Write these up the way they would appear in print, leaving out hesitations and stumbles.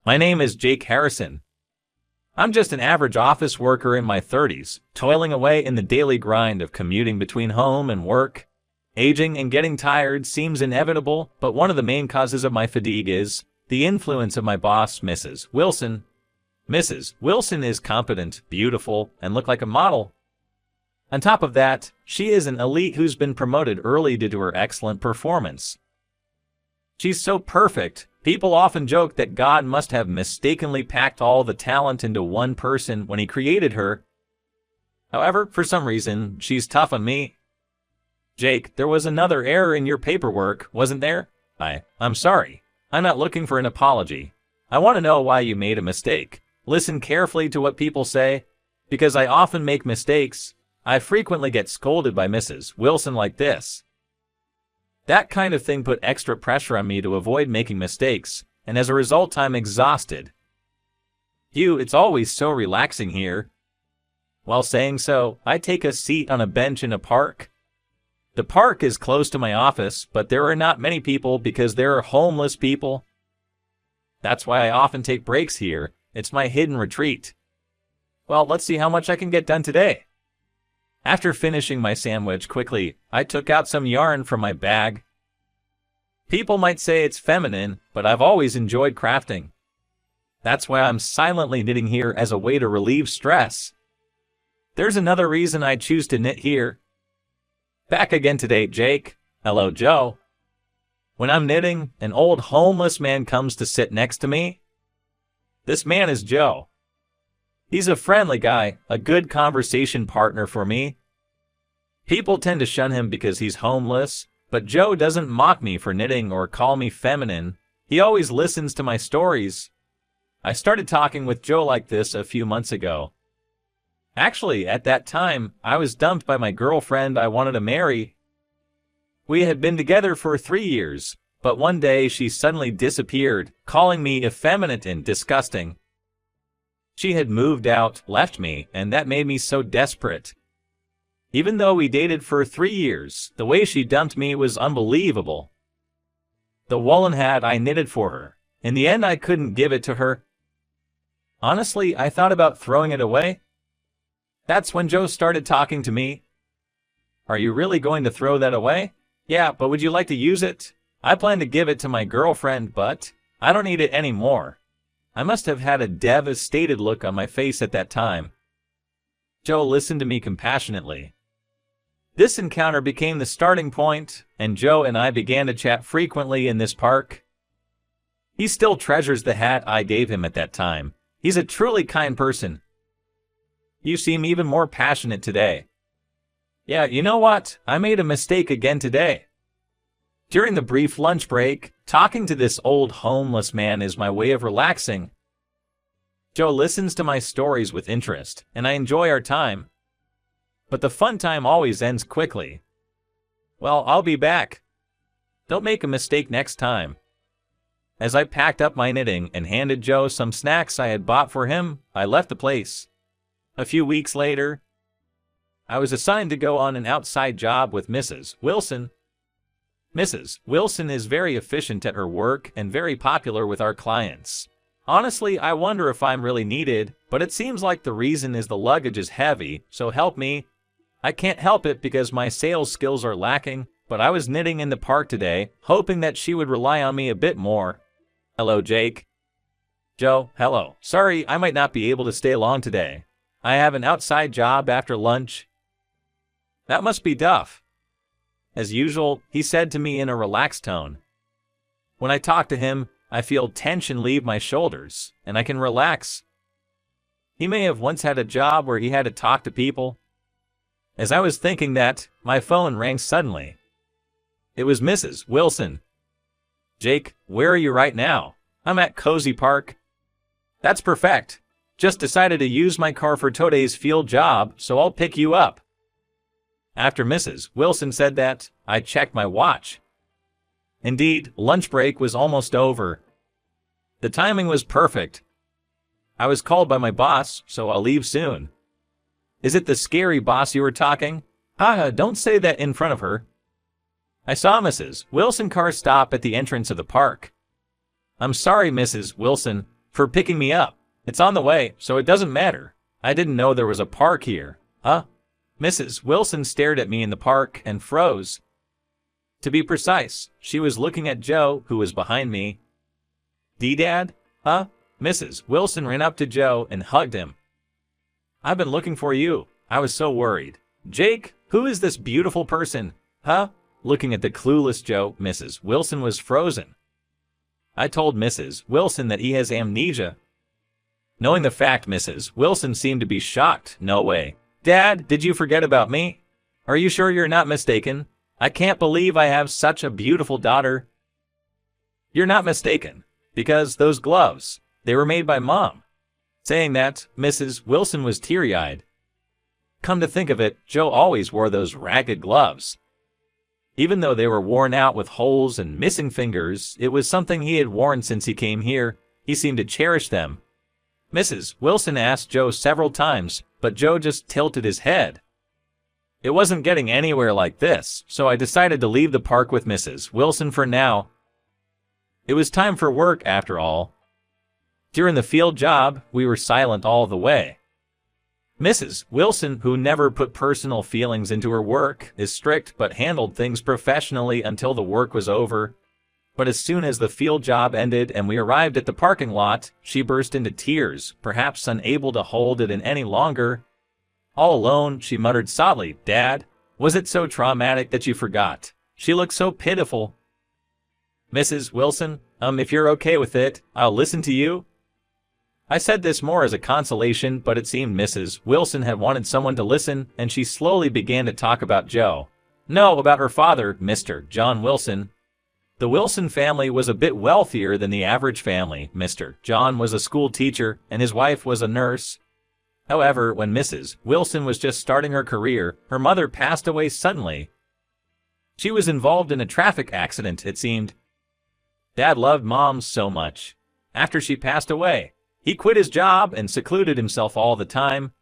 My name is Jake Harrison. I'm just an average office worker in my 30s, toiling away in the daily grind of commuting between home and work. Aging and getting tired seems inevitable, but one of the main causes of my fatigue is the influence of my boss, Mrs. Wilson. Mrs. Wilson is competent, beautiful, and look like a model. On top of that, she is an elite who's been promoted early due to her excellent performance. She's so perfect, people often joke that God must have mistakenly packed all the talent into one person when he created her. However, for some reason, she's tough on me. Jake, there was another error in your paperwork, wasn't there? I'm sorry. I'm not looking for an apology. I want to know why you made a mistake. Listen carefully to what people say, because I often make mistakes. I frequently get scolded by Mrs. Wilson like this. That kind of thing put extra pressure on me to avoid making mistakes, and as a result I'm exhausted. It's always so relaxing here. While saying so, I take a seat on a bench in a park. The park is close to my office, but there are not many people because there are homeless people. That's why I often take breaks here. It's my hidden retreat. Well, let's see how much I can get done today. After finishing my sandwich quickly, I took out some yarn from my bag. People might say it's feminine, but I've always enjoyed crafting. That's why I'm silently knitting here as a way to relieve stress. There's another reason I choose to knit here. Back again today, Jake. Hello, Joe. When I'm knitting, an old homeless man comes to sit next to me. This man is Joe. He's a friendly guy, a good conversation partner for me. People tend to shun him because he's homeless, but Joe doesn't mock me for knitting or call me feminine. He always listens to my stories. I started talking with Joe like this a few months ago. Actually, at that time, I was dumped by my girlfriend I wanted to marry. We had been together for 3 years, but one day she suddenly disappeared, calling me effeminate and disgusting. She had moved out, left me, and that made me so desperate. Even though we dated for 3 years, the way she dumped me was unbelievable. The woolen hat I knitted for her. In the end, I couldn't give it to her. Honestly, I thought about throwing it away. That's when Joe started talking to me. Are you really going to throw that away? Yeah, but would you like to use it? I plan to give it to my girlfriend, but I don't need it anymore. I must have had a devastated look on my face at that time. Joe listened to me compassionately. This encounter became the starting point, and Joe and I began to chat frequently in this park. He still treasures the hat I gave him at that time. He's a truly kind person. You seem even more passionate today. Yeah, you know what? I made a mistake again today. During the brief lunch break, talking to this old homeless man is my way of relaxing. Joe listens to my stories with interest, and I enjoy our time. But the fun time always ends quickly. Well, I'll be back. Don't make a mistake next time. As I packed up my knitting and handed Joe some snacks I had bought for him, I left the place. A few weeks later, I was assigned to go on an outside job with Mrs. Wilson. Mrs. Wilson is very efficient at her work and very popular with our clients. Honestly, I wonder if I'm really needed, but it seems like the reason is the luggage is heavy, so help me. I can't help it because my sales skills are lacking, but I was knitting in the park today, hoping that she would rely on me a bit more. Hello, Jake. Joe, hello. Sorry, I might not be able to stay long today. I have an outside job after lunch. That must be Duff. As usual, he said to me in a relaxed tone. When I talk to him, I feel tension leave my shoulders, and I can relax. He may have once had a job where he had to talk to people. As I was thinking that, my phone rang suddenly. It was Mrs. Wilson. Jake, where are you right now? I'm at Cozy Park. That's perfect. Just decided to use my car for today's field job, so I'll pick you up. After Mrs. Wilson said that, I checked my watch. Indeed, lunch break was almost over. The timing was perfect. I was called by my boss, so I'll leave soon. Is it the scary boss you were talking? Don't say that in front of her. I saw Mrs. Wilson car stop at the entrance of the park. I'm sorry, Mrs. Wilson. for picking me up. It's on the way, so it doesn't matter. I didn't know there was a park here. Huh? Mrs. Wilson stared at me in the park and froze. To be precise, she was looking at Joe, who was behind me. Dad? Huh? Mrs. Wilson ran up to Joe and hugged him. I've been looking for you. I was so worried. Jake, who is this beautiful person? Huh? Looking at the clueless Joe, Mrs. Wilson was frozen. I told Mrs. Wilson that he has amnesia. Knowing the fact, Mrs. Wilson seemed to be shocked. No way. Dad, did you forget about me? Are you sure you're not mistaken? I can't believe I have such a beautiful daughter. You're not mistaken, because those gloves, they were made by Mom. Saying that, Mrs. Wilson was teary-eyed. Come to think of it, Joe always wore those ragged gloves. Even though they were worn out with holes and missing fingers, it was something he had worn since he came here. He seemed to cherish them. Mrs. Wilson asked Joe several times, but Joe just tilted his head. It wasn't getting anywhere like this, so I decided to leave the park with Mrs. Wilson for now. It was time for work, after all. During the field job, we were silent all the way. Mrs. Wilson, who never put personal feelings into her work, is strict but handled things professionally until the work was over. But as soon as the field job ended and we arrived at the parking lot, she burst into tears, perhaps unable to hold it in any longer. All alone, she muttered softly, Dad, was it so traumatic that you forgot? She looked so pitiful. Mrs. Wilson, if you're okay with it, I'll listen to you. I said this more as a consolation, but it seemed Mrs. Wilson had wanted someone to listen, and she slowly began to talk about Joe. No, about her father, Mr. John Wilson. The Wilson family was a bit wealthier than the average family. Mr. John was a school teacher, and his wife was a nurse. However, when Mrs. Wilson was just starting her career, her mother passed away suddenly. She was involved in a traffic accident, it seemed. Dad loved Mom so much. After she passed away, he quit his job and secluded himself all the time.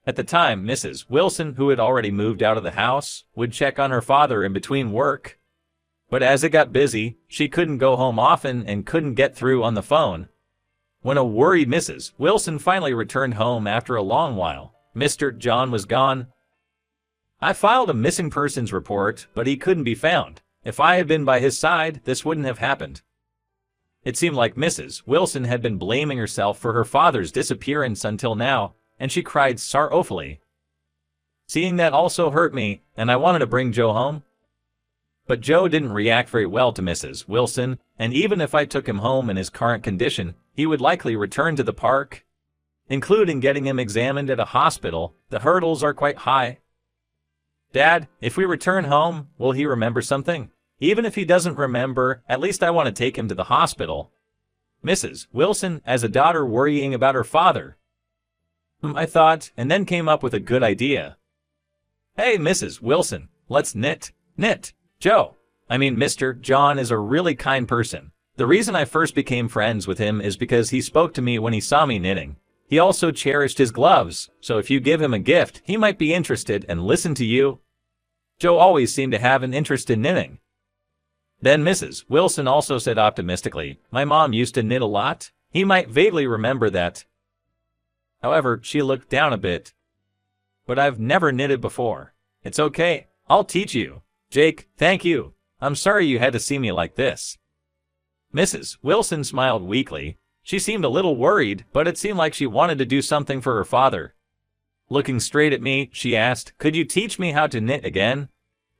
At the time, Mrs. Wilson, who had already moved out of the house, would check on her father in between work. But as it got busy, she couldn't go home often and couldn't get through on the phone. When a worried Mrs. Wilson finally returned home after a long while, Mr. John was gone. I filed a missing persons report, but he couldn't be found. If I had been by his side, this wouldn't have happened. It seemed like Mrs. Wilson had been blaming herself for her father's disappearance until now, and she cried sorrowfully. Seeing that also hurt me, and I wanted to bring Joe home. But Joe didn't react very well to Mrs. Wilson, and even if I took him home in his current condition, he would likely return to the park. Including getting him examined at a hospital, the hurdles are quite high. Dad, if we return home, will he remember something? Even if he doesn't remember, at least I want to take him to the hospital. Mrs. Wilson, as a daughter worrying about her father. I thought, and then came up with a good idea. Hey, Mrs. Wilson, let's knit. Knit. Joe, Mr. John is a really kind person. The reason I first became friends with him is because he spoke to me when he saw me knitting. He also cherished his gloves, so if you give him a gift, he might be interested and listen to you. Joe always seemed to have an interest in knitting. Then Mrs. Wilson also said optimistically, my mom used to knit a lot. He might vaguely remember that. However, she looked down a bit. But I've never knitted before. It's okay. I'll teach you. Jake, thank you. I'm sorry you had to see me like this. Mrs. Wilson smiled weakly. She seemed a little worried, but it seemed like she wanted to do something for her father. Looking straight at me, she asked, could you teach me how to knit again?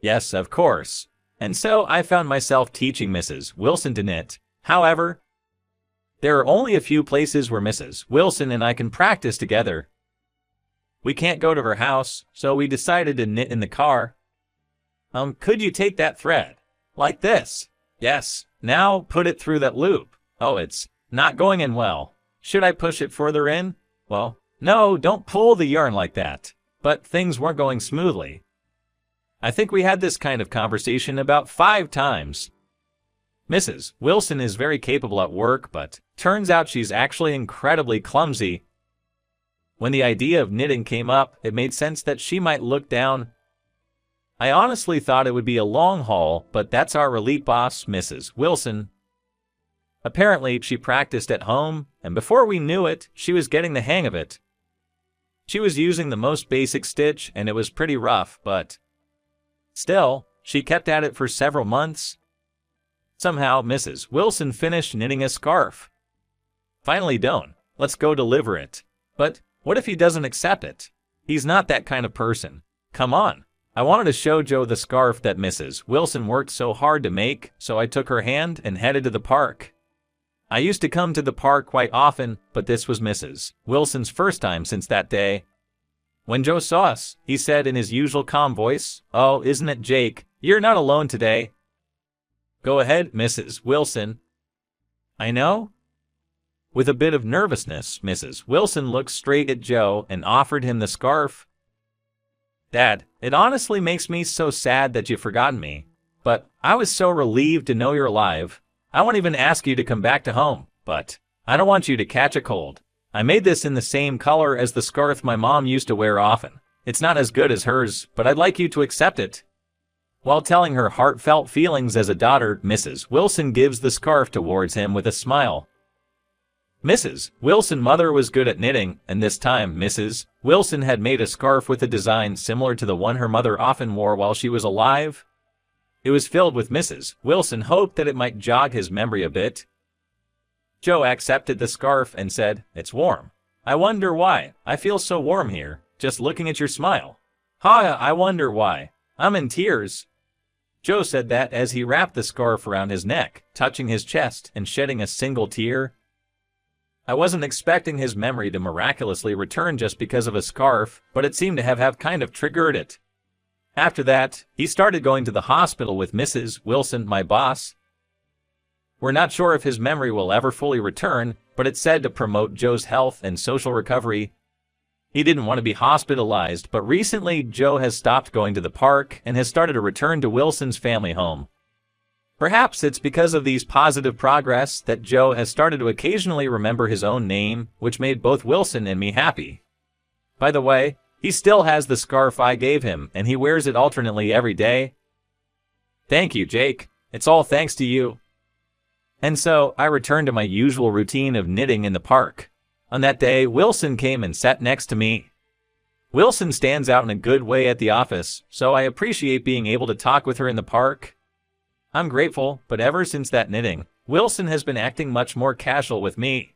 Yes, of course. And so I found myself teaching Mrs. Wilson to knit. However, there are only a few places where Mrs. Wilson and I can practice together. We can't go to her house, so we decided to knit in the car. Could you take that thread? Like this? Yes. Now put it through that loop. Oh, it's not going in well. Should I push it further in? Well, no, don't pull the yarn like that. But things weren't going smoothly. I think we had this kind of conversation about 5 times. Mrs. Wilson is very capable at work, but turns out she's actually incredibly clumsy. When the idea of knitting came up, it made sense that she might look down. I honestly thought it would be a long haul, but that's our elite boss, Mrs. Wilson. Apparently, she practiced at home, and before we knew it, she was getting the hang of it. She was using the most basic stitch, and it was pretty rough, but still, she kept at it for several months. Somehow, Mrs. Wilson finished knitting a scarf. Finally done. Let's go deliver it. But what if he doesn't accept it? He's not that kind of person. Come on. I wanted to show Joe the scarf that Mrs. Wilson worked so hard to make, so I took her hand and headed to the park. I used to come to the park quite often, but this was Mrs. Wilson's first time since that day. When Joe saw us, he said in his usual calm voice, "Oh, isn't it Jake? You're not alone today." "Go ahead, Mrs. Wilson." "I know." With a bit of nervousness, Mrs. Wilson looked straight at Joe and offered him the scarf. "Dad, it honestly makes me so sad that you've forgotten me. But I was so relieved to know you're alive. I won't even ask you to come back to home, but I don't want you to catch a cold. I made this in the same color as the scarf my mom used to wear often. It's not as good as hers, but I'd like you to accept it." While telling her heartfelt feelings as a daughter, Mrs. Wilson gives the scarf towards him with a smile. Mrs. Wilson's mother was good at knitting, and this time Mrs. Wilson had made a scarf with a design similar to the one her mother often wore while she was alive. It was filled with Mrs. Wilson hoped that it might jog his memory a bit. Joe accepted the scarf and said, "It's warm. I wonder why. I feel so warm here, just looking at your smile. Ha, I wonder why. I'm in tears." Joe said that as he wrapped the scarf around his neck, touching his chest and shedding a single tear. I wasn't expecting his memory to miraculously return just because of a scarf, but it seemed to have kind of triggered it. After that, he started going to the hospital with Mrs. Wilson, my boss. We're not sure if his memory will ever fully return, but it's said to promote Joe's health and social recovery. He didn't want to be hospitalized, but recently Joe has stopped going to the park and has started to return to Wilson's family home. Perhaps it's because of these positive progress that Joe has started to occasionally remember his own name, which made both Wilson and me happy. By the way, he still has the scarf I gave him, and he wears it alternately every day. Thank you, Jake. It's all thanks to you. And so, I returned to my usual routine of knitting in the park. On that day, Wilson came and sat next to me. Wilson stands out in a good way at the office, so I appreciate being able to talk with her in the park. I'm grateful, but ever since that knitting, Wilson has been acting much more casual with me.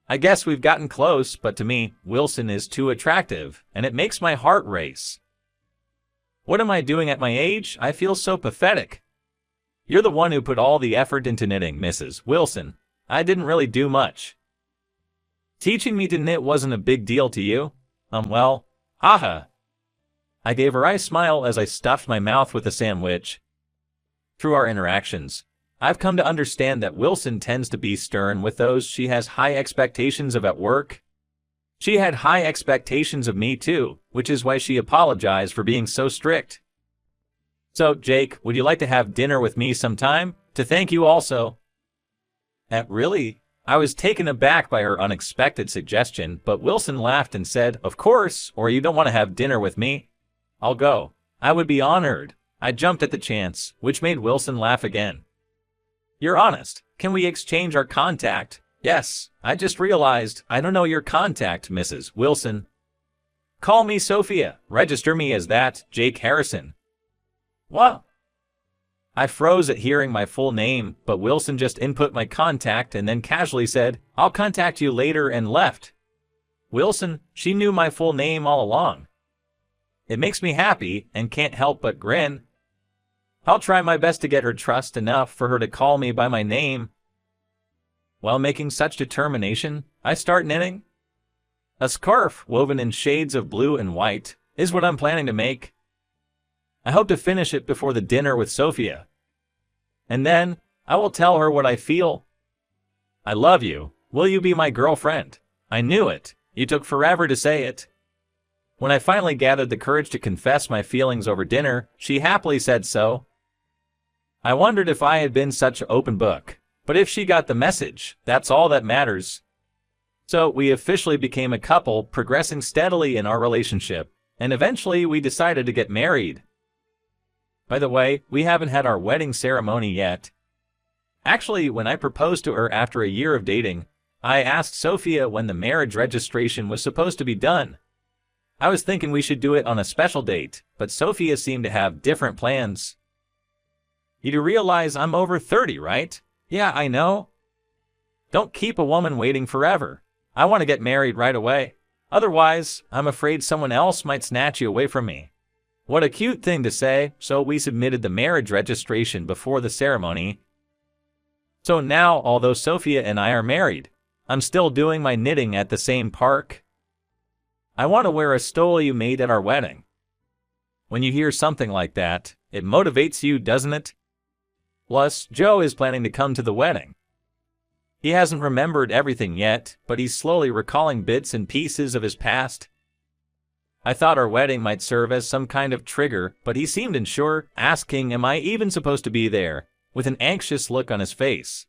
I guess we've gotten close, but to me, Wilson is too attractive, and it makes my heart race. What am I doing at my age? I feel so pathetic. You're the one who put all the effort into knitting, Mrs. Wilson. I didn't really do much. Teaching me to knit wasn't a big deal to you? Well, haha. I gave a wry smile as I stuffed my mouth with a sandwich. Through our interactions, I've come to understand that Wilson tends to be stern with those she has high expectations of at work. She had high expectations of me too, which is why she apologized for being so strict. So, Jake, would you like to have dinner with me sometime? To thank you also. Really? I was taken aback by her unexpected suggestion, but Wilson laughed and said, "Of course, or you don't want to have dinner with me? I'll go. I would be honored." I jumped at the chance, which made Wilson laugh again. "You're honest. Can we exchange our contact?" "Yes, I just realized I don't know your contact, Mrs. Wilson." "Call me Sophia. Register me as that, Jake Harrison." "What?" I froze at hearing my full name, but Wilson just input my contact and then casually said, "I'll contact you later," and left. Wilson, she knew my full name all along. It makes me happy and can't help but grin. I'll try my best to get her trust enough for her to call me by my name. While making such determination, I start knitting. A scarf woven in shades of blue and white is what I'm planning to make. I hope to finish it before the dinner with Sophia. And then, I will tell her what I feel. "I love you. Will you be my girlfriend?" I knew it. You took forever to say it. When I finally gathered the courage to confess my feelings over dinner, she happily said so. I wondered if I had been such an open book, but if she got the message, that's all that matters. So we officially became a couple, progressing steadily in our relationship, and eventually we decided to get married. By the way, we haven't had our wedding ceremony yet. Actually, when I proposed to her after a year of dating, I asked Sophia when the marriage registration was supposed to be done. I was thinking we should do it on a special date, but Sophia seemed to have different plans. You do realize I'm over 30, right? Yeah, I know. Don't keep a woman waiting forever. I want to get married right away. Otherwise, I'm afraid someone else might snatch you away from me. What a cute thing to say, so we submitted the marriage registration before the ceremony. So now, although Sophia and I are married, I'm still doing my knitting at the same park. I want to wear a stole you made at our wedding. When you hear something like that, it motivates you, doesn't it? Plus, Joe is planning to come to the wedding. He hasn't remembered everything yet, but he's slowly recalling bits and pieces of his past. I thought our wedding might serve as some kind of trigger, but he seemed unsure, asking, am I even supposed to be there, with an anxious look on his face.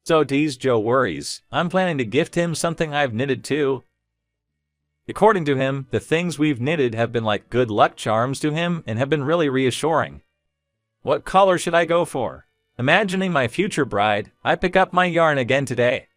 So to ease Joe's worries, I'm planning to gift him something I've knitted too. According to him, the things we've knitted have been like good luck charms to him and have been really reassuring. What color should I go for? Imagining my future bride, I pick up my yarn again today.